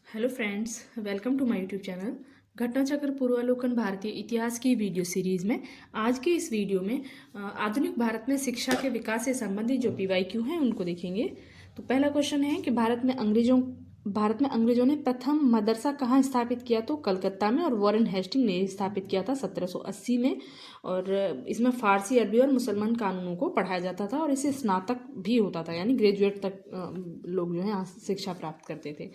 Hello friends, welcome to my YouTube channel Ghatnachakra Purvalokan भारतीय इतिहास की वीडियो सीरीज में। आज के इस वीडियो में आधुनिक भारत में शिक्षा के विकास से संबंधित जो पीवाईक्यू हैं उनको देखेंगे। तो पहला क्वेश्चन है कि भारत में अंग्रेजों ने प्रथम मदरसा कहाँ स्थापित किया? तो कलकत्ता में, और वॉरेन हेस्टिंग ने स्थापित किया था 1780 में। और इसमें फारसी, अरबी और मुसलमान कानूनों को पढ़ाया जाता था और इसे स्नातक भी होता था, यानी ग्रेजुएट तक लोग जो है शिक्षा प्राप्त करते थे।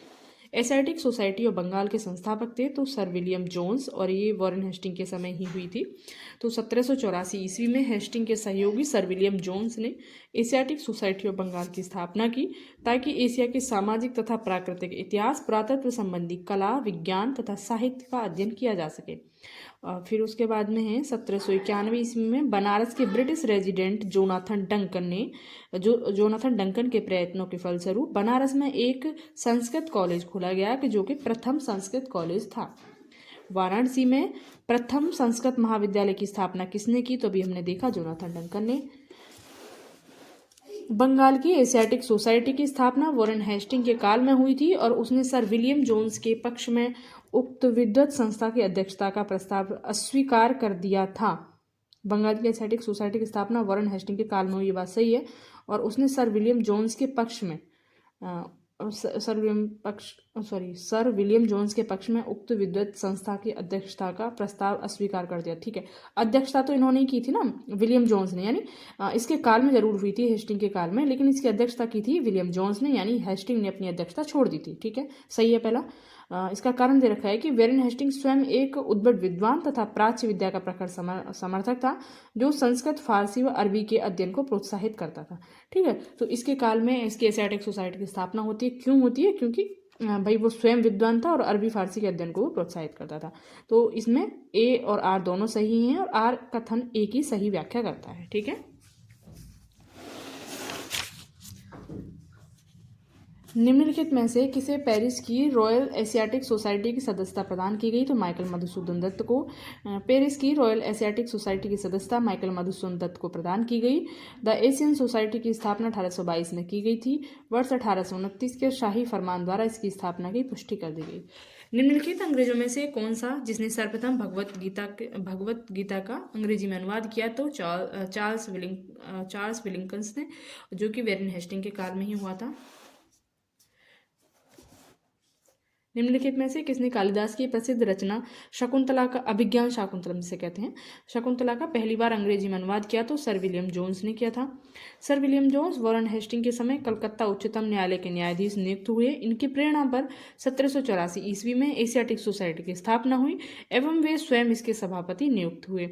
एशियाटिक सोसाइटी ऑफ बंगाल के संस्थापक थे तो सर विलियम जोन्स, और ये वॉरेन हेस्टिंग के समय ही हुई थी। तो 1784 ईस्वी में हेस्टिंग के सहयोगी सर विलियम जोन्स ने एशियाटिक सोसाइटी ऑफ बंगाल की स्थापना की ताकि एशिया के सामाजिक तथा प्राकृतिक इतिहास, पुरातत्व संबंधी कला, विज्ञान तथा साहित्य का अध्ययन किया जा सके। फिर उसके बाद में है 1791 ईस्वी में बनारस के ब्रिटिश रेजिडेंट जोनाथन डंकन के प्रयत्नों के फलस्वरूप बनारस में एक संस्कृत कॉलेज खोला गया कि जो कि प्रथम संस्कृत कॉलेज था। वाराणसी में प्रथम संस्कृत महाविद्यालय की स्थापना किसने की? तो अभी हमने देखा, जोनाथन डंकन ने। बंगाल की एशियाटिक सोसाइटी की स्थापना वॉरेन हेस्टिंग के काल में हुई थी और उसने सर विलियम जोन्स के पक्ष में उक्त विद्वत संस्था की अध्यक्षता का प्रस्ताव अस्वीकार कर दिया था। बंगाल की एशियाटिक सोसाइटी की स्थापना वॉरेन हेस्टिंग के काल में हुई, ये बात सही है। और उसने सर विलियम जोन्स के पक्ष में सर विलियम जोन्स के पक्ष में उक्त विद्वत संस्था की अध्यक्षता का प्रस्ताव अस्वीकार कर दिया। ठीक है, अध्यक्षता तो इन्होंने ही की थी ना, विलियम जोन्स ने, यानी इसके काल में जरूर हुई थी, हेस्टिंग के काल में, लेकिन इसकी अध्यक्षता की थी विलियम जोन्स ने, यानी हेस्टिंग ने अपनी अध्यक्षता छोड़ दी थी। ठीक है, सही है पहला। इसका कारण दे रखा है कि वॉरेन हेस्टिंग स्वयं एक उद्भट विद्वान तथा प्राच्य विद्या का प्रखर समर्थक था, जो संस्कृत, फारसी व अरबी के अध्ययन को प्रोत्साहित करता था। ठीक है, तो इसके काल में इसकी एशियाटिक सोसाइटी की स्थापना होती है। क्यों होती है? क्योंकि भाई वो स्वयं विद्वान था और अरबी फारसी के अध्ययन को प्रोत्साहित करता था। तो इसमें ए और आर दोनों सही हैं और आर कथन ए की सही व्याख्या करता है। ठीक है, निम्नलिखित में से किसे पेरिस की रॉयल एशियाटिक सोसाइटी की सदस्यता प्रदान की गई? तो माइकल मधुसूदन दत्त को पेरिस की रॉयल एशियाटिक सोसाइटी की सदस्यता माइकल मधुसूदन दत्त को प्रदान की गई। द एशियन सोसाइटी की स्थापना 1822 में की गई थी। वर्ष 1829 के शाही फरमान द्वारा इसकी स्थापना की पुष्टि कर दी गई। निम्नलिखित अंग्रेजों में से कौन सा जिसने सर्वप्रथम भगवत गीता का अंग्रेजी में अनुवाद किया? तो चार्ल्स विलिंग्टन ने, जो कि वॉरेन हेस्टिंग के काल में ही हुआ था। निम्नलिखित में से किसने कालिदास की प्रसिद्ध रचना शकुंतला का, अभिज्ञान शाकुंतलम जिसे कहते हैं, शकुंतला का पहली बार अंग्रेजी में अनुवाद किया? तो सर विलियम जोन्स ने किया था। Sir William Jones Warren Hasting के समय कलकत्ता उच्चतम न्यायालय के न्यायाधीश नियुक्त हुए। इनकी प्रेरणा पर 1784 ईस्वी में एशियाटिक सोसाइटी की स्थापना हुई एवं वे स्वयं इसके सभापति नियुक्त हुए।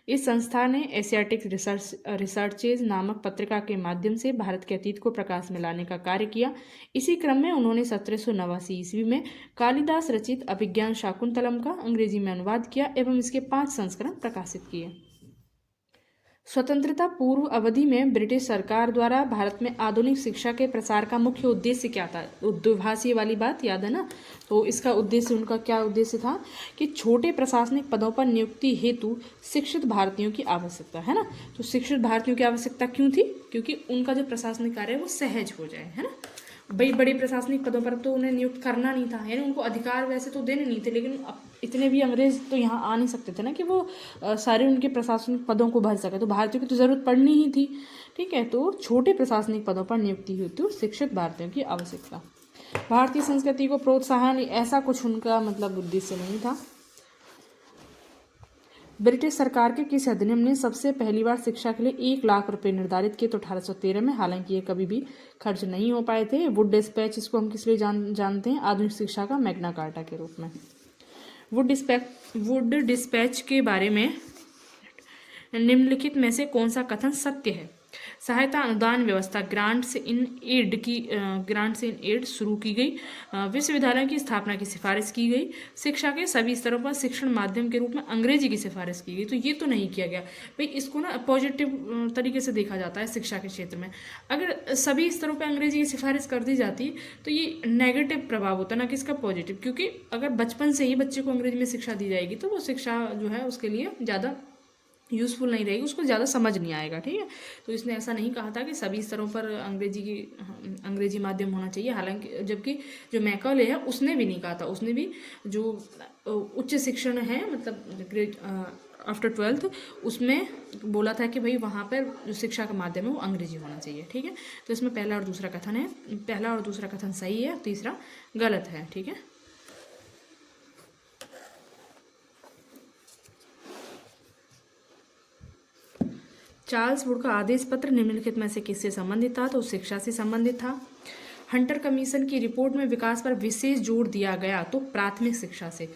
इस संस्था ने एशियाटिक रिसर्चेज नामक पत्रिका के माध्यम से भारत के अतीत को प्रकाश में लाने का कार्य किया। इसी क्रम में उन्होंने 1789 ईस्वी में कालिदास रचित अभिज्ञान शाकुंतलम का अंग्रेजी में अनुवाद किया एवं इसके 5 संस्करण प्रकाशित किए। स्वतंत्रता पूर्व अवधि में ब्रिटिश सरकार द्वारा भारत में आधुनिक शिक्षा के प्रसार का मुख्य उद्देश्य क्या था? द्विभाषीय वाली बात याद है ना? तो इसका उद्देश्य, उनका क्या उद्देश्य था कि छोटे प्रशासनिक पदों पर नियुक्ति हेतु शिक्षित भारतीयों की आवश्यकता है ना। तो शिक्षित भारतीयों की आवश्यकता क्यों थी? क्योंकि उनका जो प्रशासनिक कार्य है वो सहज हो जाए, है ना। भाई बड़े प्रशासनिक पदों पर तो उन्हें नियुक्त करना नहीं था, यानी उनको अधिकार वैसे तो देने नहीं थे, लेकिन इतने भी अंग्रेज तो यहाँ आ नहीं सकते थे ना कि वो सारे उनके प्रशासनिक पदों को भर सके। तो भारतीयों की तो ज़रूरत पड़नी ही थी। ठीक है, तो छोटे प्रशासनिक पदों पर नियुक्ति हेतु शिक्षित भारतीयों की आवश्यकता। भारतीय संस्कृति को प्रोत्साहन, ऐसा कुछ उनका मतलब उद्देश्य नहीं था। ब्रिटिश सरकार के किस अधिनियम ने सबसे पहली बार शिक्षा के लिए 1 लाख रुपए निर्धारित किए? तो 1813 में। हालांकि ये कभी भी खर्च नहीं हो पाए थे। वुड डिस्पैच, इसको हम किस लिए जानते हैं? आधुनिक शिक्षा का मैग्ना कार्टा के रूप में। वुड डिस्पैच के बारे में निम्नलिखित में से कौन सा कथन सत्य है? सहायता अनुदान व्यवस्था ग्रांट्स इन एड शुरू की गई। विश्वविद्यालय की स्थापना की सिफारिश की गई। शिक्षा के सभी स्तरों पर शिक्षण माध्यम के रूप में अंग्रेजी की सिफारिश की गई। तो ये तो नहीं किया गया भाई। इसको ना पॉजिटिव तरीके से देखा जाता है शिक्षा के क्षेत्र में। अगर सभी स्तरों पर अंग्रेजी की सिफारिश कर दी जाती तो ये नेगेटिव प्रभाव होता ना कि इसका पॉजिटिव, क्योंकि अगर बचपन से ही बच्चे को अंग्रेजी में शिक्षा दी जाएगी तो वो शिक्षा जो है उसके लिए ज़्यादा यूज़फुल नहीं रहेगी, उसको ज़्यादा समझ नहीं आएगा, ठीक है। तो इसने ऐसा नहीं कहा था कि सभी स्तरों पर अंग्रेजी माध्यम होना चाहिए। हालांकि जबकि जो मैकॉले है उसने भी नहीं कहा था, उसने भी जो उच्च शिक्षण है मतलब ग्रेड आफ्टर 12th उसमें बोला था कि भाई वहाँ पर जो शिक्षा का माध्यम है वो अंग्रेजी होना चाहिए, ठीक है। तो इसमें पहला और दूसरा कथन है, पहला और दूसरा कथन सही है, तीसरा गलत है, ठीक है। चार्ल्स वुड का आदेश पत्र निम्नलिखित में से किससे संबंधित था? तो शिक्षा से संबंधित था। हंटर कमीशन की रिपोर्ट में विकास पर विशेष जोर दिया गया तो प्राथमिक शिक्षा से।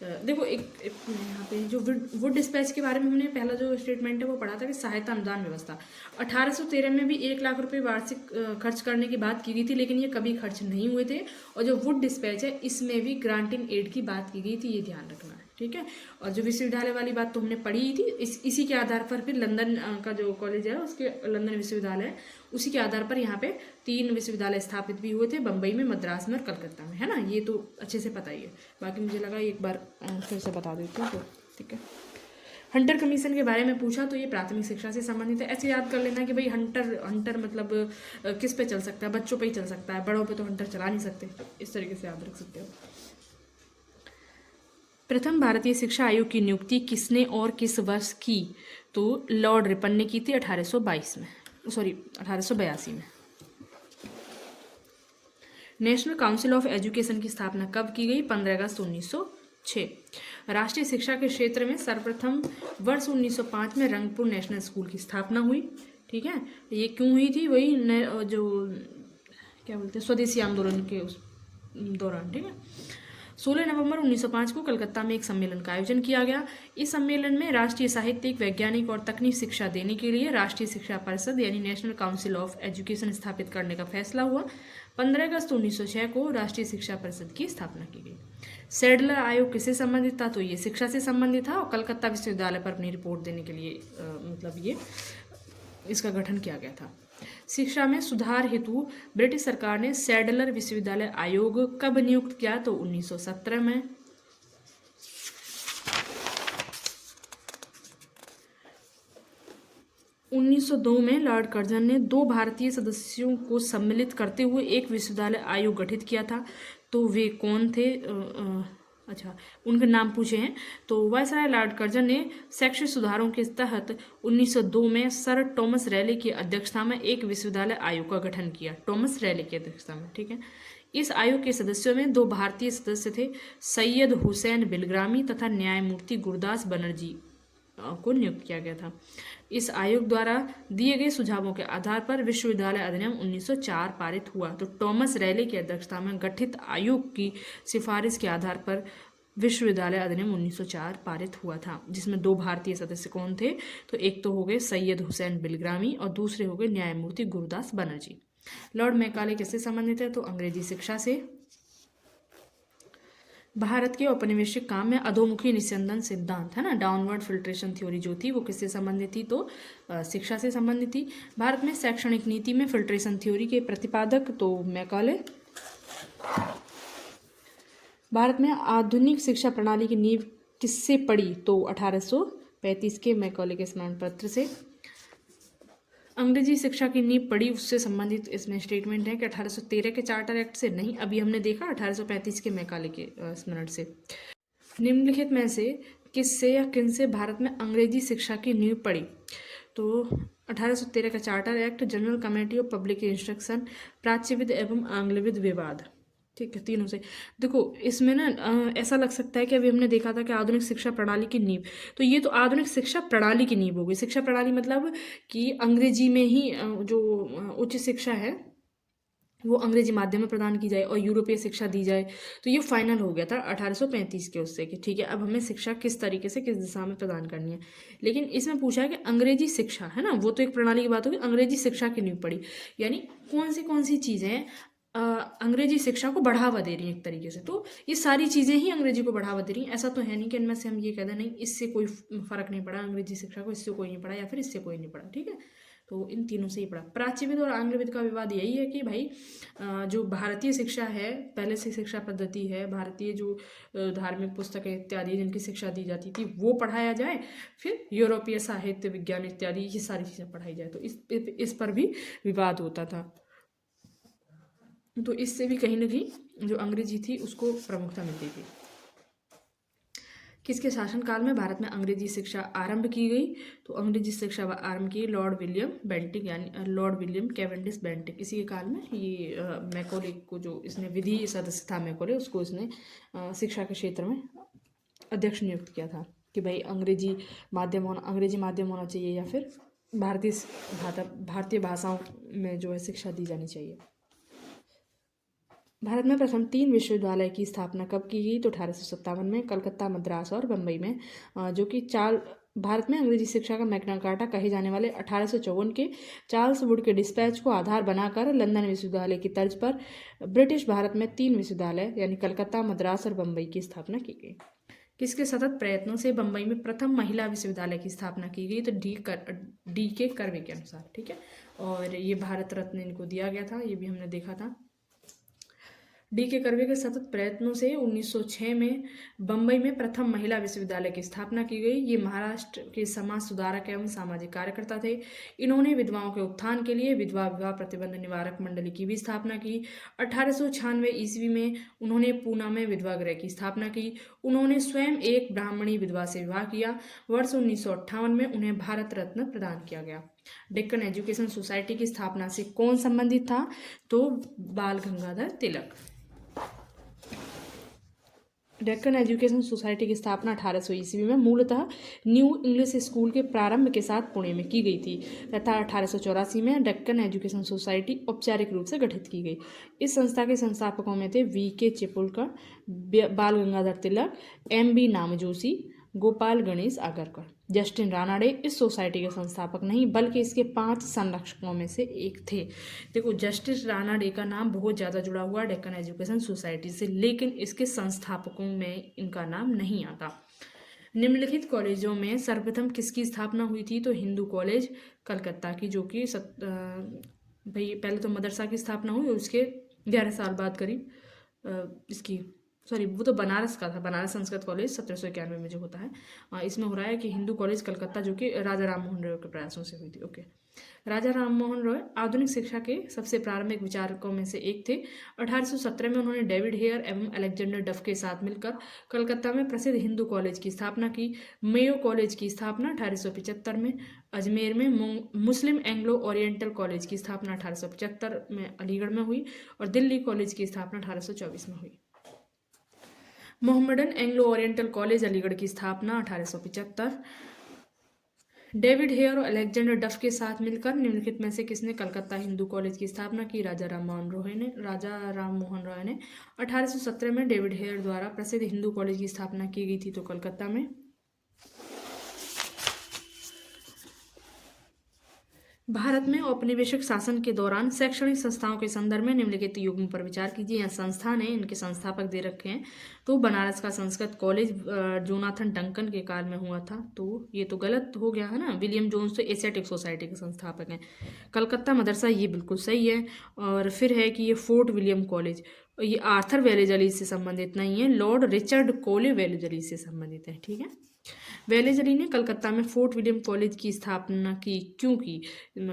देखो यहाँ पे जो वुड डिस्पैच के बारे में हमने पहला जो स्टेटमेंट है वो पढ़ा था कि सहायता अनुदान व्यवस्था 1813 में भी 1 लाख रुपए वार्षिक खर्च करने की बात की गई थी, लेकिन ये कभी खर्च नहीं हुए थे। और जो वुड डिस्पैच है इसमें भी ग्रांटिंग एड की बात की गई थी, ये ध्यान रखना है, ठीक है। और जो विश्वविद्यालय वाली बात तो हमने पढ़ी ही थी, इसी के आधार पर फिर लंदन का जो कॉलेज है उसके लंदन विश्वविद्यालय है, उसी के आधार पर यहाँ पे 3 विश्वविद्यालय स्थापित भी हुए थे, बम्बई में, मद्रास में और कलकत्ता में, है ना। ये तो अच्छे से पता ही है, बाकी मुझे लगा एक बार फिर से बता देती हूँ, तो ठीक है। हंटर कमीशन के बारे में पूछा तो ये प्राथमिक शिक्षा से संबंधित है। ऐसे याद कर लेना कि भाई हंटर मतलब किस पे चल सकता है, बच्चों पे ही चल सकता है, बड़ों पे तो हंटर चला नहीं सकते, इस तरीके से याद रख सकते हो। प्रथम भारतीय शिक्षा आयोग की नियुक्ति किसने और किस वर्ष की? तो लॉर्ड रिपन ने की थी 1882 में। नेशनल काउंसिल ऑफ एजुकेशन की स्थापना कब की गई? 15 अगस्त 1906। राष्ट्रीय शिक्षा के क्षेत्र में सर्वप्रथम वर्ष 1905 में रंगपुर नेशनल स्कूल की स्थापना हुई, ठीक है। ये क्यों हुई थी? वही जो क्या बोलते हैं स्वदेशी आंदोलन के उस दौरान, ठीक है। 16 नवंबर 1905 को कलकत्ता में एक सम्मेलन का आयोजन किया गया। इस सम्मेलन में राष्ट्रीय साहित्यिक, वैज्ञानिक और तकनीक शिक्षा देने के लिए राष्ट्रीय शिक्षा परिषद यानी नेशनल काउंसिल ऑफ एजुकेशन स्थापित करने का फैसला हुआ। 15 अगस्त 1906 को राष्ट्रीय शिक्षा परिषद की स्थापना की गई। सैडलर आयोग किससे संबंधित था? तो ये शिक्षा से संबंधित था और कलकत्ता विश्वविद्यालय पर अपनी रिपोर्ट देने के लिए मतलब ये इसका गठन किया गया था। शिक्षा में सुधार हेतु ब्रिटिश सरकार ने सैडलर विश्वविद्यालय आयोग कब नियुक्त किया? तो 1917 में। – 1902 में लॉर्ड कर्जन ने 2 भारतीय सदस्यों को सम्मिलित करते हुए एक विश्वविद्यालय आयोग गठित किया था, तो वे कौन थे? अच्छा, उनके नाम पूछे हैं। तो वायसराय लॉर्ड कर्जन ने शैक्षिक सुधारों के तहत 1902 में सर टॉमस रैले की अध्यक्षता में एक विश्वविद्यालय आयोग का गठन किया, टॉमस रैले की अध्यक्षता में, ठीक है। इस आयोग के सदस्यों में 2 भारतीय सदस्य थे, सैयद हुसैन बिलग्रामी तथा न्यायमूर्ति गुरदास बनर्जी को नियुक्त किया गया था। इस आयोग द्वारा दिए गए सुझावों के आधार पर विश्वविद्यालय अधिनियम 1904 पारित हुआ। तो टॉमस रैले की अध्यक्षता में गठित आयोग की सिफारिश के आधार पर विश्वविद्यालय अधिनियम 1904 पारित हुआ था, जिसमें 2 भारतीय सदस्य कौन थे? तो एक तो हो गए सैयद हुसैन बिलग्रामी और दूसरे हो गए न्यायमूर्ति गुरदास बनर्जी। लॉर्ड मैकाले किससे संबंधित है? तो अंग्रेजी शिक्षा से। भारत के औपनिवेशिक काम में अधोमुखी निस्यंदन सिद्धांत, है ना, डाउनवर्ड फिल्ट्रेशन थ्योरी जो थी वो किससे संबंधित थी? तो शिक्षा से संबंधित थी। भारत में शैक्षणिक नीति में फिल्ट्रेशन थ्योरी के प्रतिपादक तो मैकाले। भारत में आधुनिक शिक्षा प्रणाली की नींव किससे पड़ी? तो 1835 के मैकाले के स्मरण पत्र से। अंग्रेजी शिक्षा की नींव पड़ी उससे संबंधित इसमें स्टेटमेंट है कि 1813 के चार्टर एक्ट से नहीं, अभी हमने देखा 1835 के मैकाले के स्मरण से। निम्नलिखित में से किससे या किन से भारत में अंग्रेजी शिक्षा की नींव पड़ी? तो 1813 का charter act, general committee of public instruction, प्राच्यविद एवं आंग्लविद विवाद, ठीक है, तीनों से। देखो इसमें ना ऐसा लग सकता है कि अभी हमने देखा था कि आधुनिक शिक्षा प्रणाली की नींव, तो ये तो आधुनिक शिक्षा प्रणाली की नींव होगी। शिक्षा प्रणाली मतलब कि अंग्रेजी में ही जो उच्च शिक्षा है वो अंग्रेजी माध्यम में प्रदान की जाए और यूरोपीय शिक्षा दी जाए। तो ये फाइनल हो गया था 1835 के उससे कि ठीक है अब हमें शिक्षा किस तरीके से किस दिशा में प्रदान करनी है। लेकिन इसमें पूछा है कि अंग्रेजी शिक्षा, है ना, वो तो एक प्रणाली की बात होगी, अंग्रेजी शिक्षा की नींव पड़ी यानी कौन सी चीज़ें अंग्रेजी शिक्षा को बढ़ावा दे रही है एक तरीके से। तो ये सारी चीज़ें ही अंग्रेजी को बढ़ावा दे रही हैं। ऐसा तो है नहीं कि इनमें से हम ये कह दें नहीं इससे कोई फ़र्क नहीं पड़ा अंग्रेजी शिक्षा को, इससे कोई नहीं पढ़ा या फिर इससे कोई नहीं पढ़ा, ठीक है। तो इन तीनों से ही पढ़ा। प्राच्यविद और आंग्लविद का विवाद यही है कि भाई जो भारतीय शिक्षा है, पहले से शिक्षा पद्धति है, भारतीय जो धार्मिक पुस्तकें इत्यादि जिनकी शिक्षा दी जाती थी वो पढ़ाया जाए, फिर यूरोपीय साहित्य, विज्ञान इत्यादि ये सारी चीज़ें पढ़ाई जाए। तो इस पर भी विवाद होता था। तो इससे भी कहीं ना कहीं जो अंग्रेजी थी उसको प्रमुखता मिलती थी। किसके शासनकाल में भारत में अंग्रेजी शिक्षा आरंभ की गई? तो अंग्रेजी शिक्षा आरंभ की लॉर्ड विलियम बेंटिक, यानी लॉर्ड विलियम कैवेंडिश बेंटिक, इसी के काल में। ये मैकॉले को, जो इसने विधि सदस्य था मैकॉले, उसको इसने शिक्षा के क्षेत्र में अध्यक्ष नियुक्त किया था कि भाई अंग्रेजी माध्यम होना चाहिए या फिर भारतीय भाषाओं में जो है शिक्षा दी जानी चाहिए। भारत में प्रथम 3 विश्वविद्यालय की स्थापना कब की गई? तो 1857 में, कलकत्ता, मद्रास और बम्बई में, जो कि भारत में अंग्रेजी शिक्षा का मैग्ना कार्टा कहे जाने वाले 1854 के चार्ल्स वुड के डिस्पैच को आधार बनाकर लंदन विश्वविद्यालय की तर्ज पर ब्रिटिश भारत में 3 विश्वविद्यालय यानी कलकत्ता, मद्रास और बम्बई की स्थापना की गई। किसके सतत प्रयत्नों से बम्बई में प्रथम महिला विश्वविद्यालय की स्थापना की गई? तो डी के कर्वे के अनुसार, ठीक है। और ये भारत रत्न इनको दिया गया था, ये भी हमने देखा था। डी के कर्वे के सतत प्रयत्नों से 1906 में बम्बई में प्रथम महिला विश्वविद्यालय की स्थापना की गई। ये महाराष्ट्र के समाज सुधारक एवं सामाजिक कार्यकर्ता थे। इन्होंने विधवाओं के उत्थान के लिए विधवा विवाह प्रतिबंध निवारक मंडली की भी स्थापना की। 1896 ईस्वी में उन्होंने पूना में विधवा गृह की स्थापना की। उन्होंने स्वयं एक ब्राह्मणी विधवा से विवाह किया। वर्ष 1958 में उन्हें भारत रत्न प्रदान किया गया। डेक्कन एजुकेशन सोसाइटी की स्थापना से कौन संबंधित था? तो बाल गंगाधर तिलक। डेक्कन एजुकेशन सोसाइटी की स्थापना 1800 ईस्वी में मूलतः न्यू इंग्लिश स्कूल के प्रारंभ के साथ पुणे में की गई थी तथा 1884 में डेक्कन एजुकेशन सोसाइटी औपचारिक रूप से गठित की गई। इस संस्था के संस्थापकों में थे वी.के. चिपलुकर, बाल गंगाधर तिलक, M.B. नामजोशी, गोपाल गणेश आगरकर। जस्टिन रानाडे इस सोसाइटी के संस्थापक नहीं बल्कि इसके 5 संरक्षकों में से एक थे। देखो, जस्टिस रानाडे का नाम बहुत ज़्यादा जुड़ा हुआ डेक्कन एजुकेशन सोसाइटी से, लेकिन इसके संस्थापकों में इनका नाम नहीं आता। निम्नलिखित कॉलेजों में सर्वप्रथम किसकी स्थापना हुई थी? तो हिंदू कॉलेज कलकत्ता की, जो कि भाई पहले तो मदरसा की स्थापना हुई और उसके 11 साल बाद करीब वो तो बनारस का था, बनारस संस्कृत कॉलेज 1791 में जो होता है। इसमें हो रहा है कि हिंदू कॉलेज कलकत्ता, जो कि राजा राम मोहन रॉय के प्रयासों से हुई थी। ओके, राजा राम मोहन रॉय आधुनिक शिक्षा के सबसे प्रारंभिक विचारकों में से एक थे। 1817 में उन्होंने डेविड हेयर एवं अलेक्जेंडर डफ के साथ मिलकर कलकत्ता में प्रसिद्ध हिंदू कॉलेज की स्थापना की। मेयो कॉलेज की स्थापना 1875 में, अजमेर में मुस्लिम एंग्लो ओरिएंटल कॉलेज की स्थापना 1875 में अलीगढ़ में हुई और दिल्ली कॉलेज की स्थापना 1824 में हुई। Mohammedan Anglo oriental college Aligarh की स्थापना 1875। डेविड हेयर और अलेक्जेंडर डफ के साथ मिलकर निम्नलिखित में से किसने कलकत्ता हिंदू कॉलेज की स्थापना की? राजा राम मोहन रॉय ने 1817 में डेविड हेयर द्वारा प्रसिद्ध हिंदू कॉलेज की स्थापना की गई थी, तो कलकत्ता में। भारत में औपनिवेशिक शासन के दौरान शैक्षणिक संस्थाओं के संदर्भ में निम्नलिखित युग्म पर विचार कीजिए। यहाँ संस्थान है, इनके संस्थापक दे रखे हैं। तो बनारस का संस्कृत कॉलेज जोनाथन डंकन के काल में हुआ था, तो ये तो गलत हो गया है ना। विलियम जोन्स तो एशियाटिक सोसाइटी के संस्थापक हैं। कलकत्ता मदरसा, ये बिल्कुल सही है। और फिर है कि ये फोर्ट विलियम कॉलेज, ये आर्थर वेलेजली से संबंधित नहीं है, लॉर्ड रिचर्ड कोले वेलेजली से संबंधित है, ठीक है। वेलेजली ने कलकत्ता में फोर्ट विलियम कॉलेज की स्थापना की क्योंकि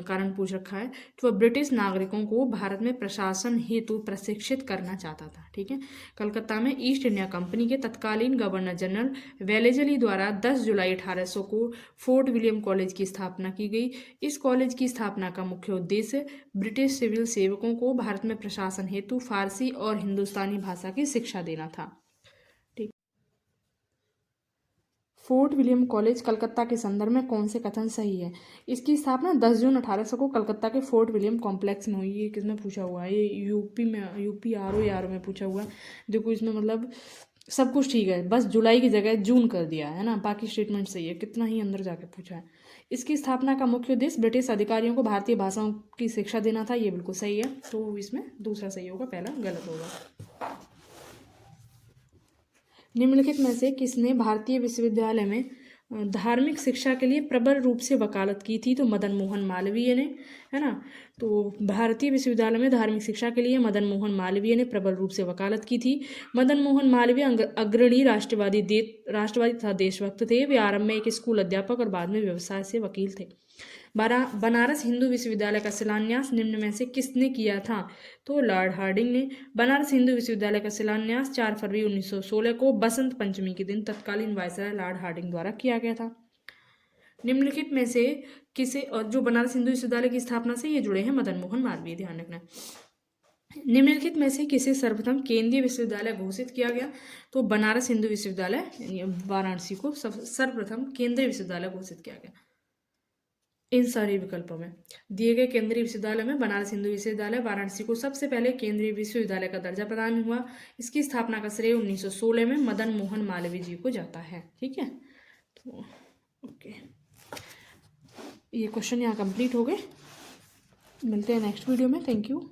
कारण पूछ रखा है, तो वह ब्रिटिश नागरिकों को भारत में प्रशासन हेतु प्रशिक्षित करना चाहता था, ठीक है। कलकत्ता में ईस्ट इंडिया कंपनी के तत्कालीन गवर्नर जनरल वेलेजली द्वारा 10 जुलाई 1800 को फोर्ट विलियम कॉलेज की स्थापना की गई। इस कॉलेज की स्थापना का मुख्य उद्देश्य ब्रिटिश सिविल सेवकों को भारत में प्रशासन हेतु फारसी और हिंदुस्तानी भाषा की शिक्षा देना था। फोर्ट विलियम कॉलेज कलकत्ता के संदर्भ में कौन से कथन सही है? इसकी स्थापना 10 जून 1800 को कलकत्ता के फोर्ट विलियम कॉम्प्लेक्स में हुई। ये किसमें पूछा हुआ है? ये यूपी आर में पूछा हुआ है। देखो, इसमें मतलब सब कुछ ठीक है, बस जुलाई की जगह जून कर दिया है ना, बाकी स्टेटमेंट सही है। कितना ही अंदर जाके पूछा है। इसकी स्थापना का मुख्य उद्देश्य ब्रिटिश अधिकारियों को भारतीय भाषाओं की शिक्षा देना था। ये बिल्कुल सही है, तो इसमें दूसरा सही होगा, पहला गलत होगा। निम्नलिखित में से किसने भारतीय विश्वविद्यालय में धार्मिक शिक्षा के लिए प्रबल रूप से वकालत की थी? तो मदन मोहन मालवीय ने, है ना। तो भारतीय विश्वविद्यालय में धार्मिक शिक्षा के लिए मदन मोहन मालवीय ने प्रबल रूप से वकालत की थी। मदन मोहन मालवीय अग्रणी राष्ट्रवादी तथा देशभक्त थे। वे आरंभ में एक स्कूल अध्यापक और बाद में व्यवसाय से वकील थे। बनारस हिंदू विश्वविद्यालय का शिलान्यास निम्न में से किसने किया था? तो लॉर्ड हार्डिंग ने। बनारस हिंदू विश्वविद्यालय का शिलान्यास 4 फरवरी 1916 को बसंत पंचमी के दिन तत्कालीन वायसराय लॉर्ड हार्डिंग द्वारा किया गया था। निम्नलिखित में से किसे, और जो बनारस हिंदू विश्वविद्यालय की स्थापना से ये जुड़े हैं मदन मोहन मालवीय, ध्यान रखना। निम्नलिखित में से किसे सर्वप्रथम केंद्रीय विश्वविद्यालय घोषित किया गया? तो बनारस हिंदू विश्वविद्यालय यानी वाराणसी को सर्वप्रथम केंद्रीय विश्वविद्यालय घोषित किया गया। इन सारे विकल्पों में दिए गए केंद्रीय विश्वविद्यालय में बनारस हिंदू विश्वविद्यालय वाराणसी को सबसे पहले केंद्रीय विश्वविद्यालय का दर्जा प्रदान हुआ। इसकी स्थापना का श्रेय 1916 में मदन मोहन मालवीय जी को जाता है। ठीक है, तो ओके, ये क्वेश्चन यहाँ कंप्लीट हो गए। मिलते हैं नेक्स्ट वीडियो में। Thank you.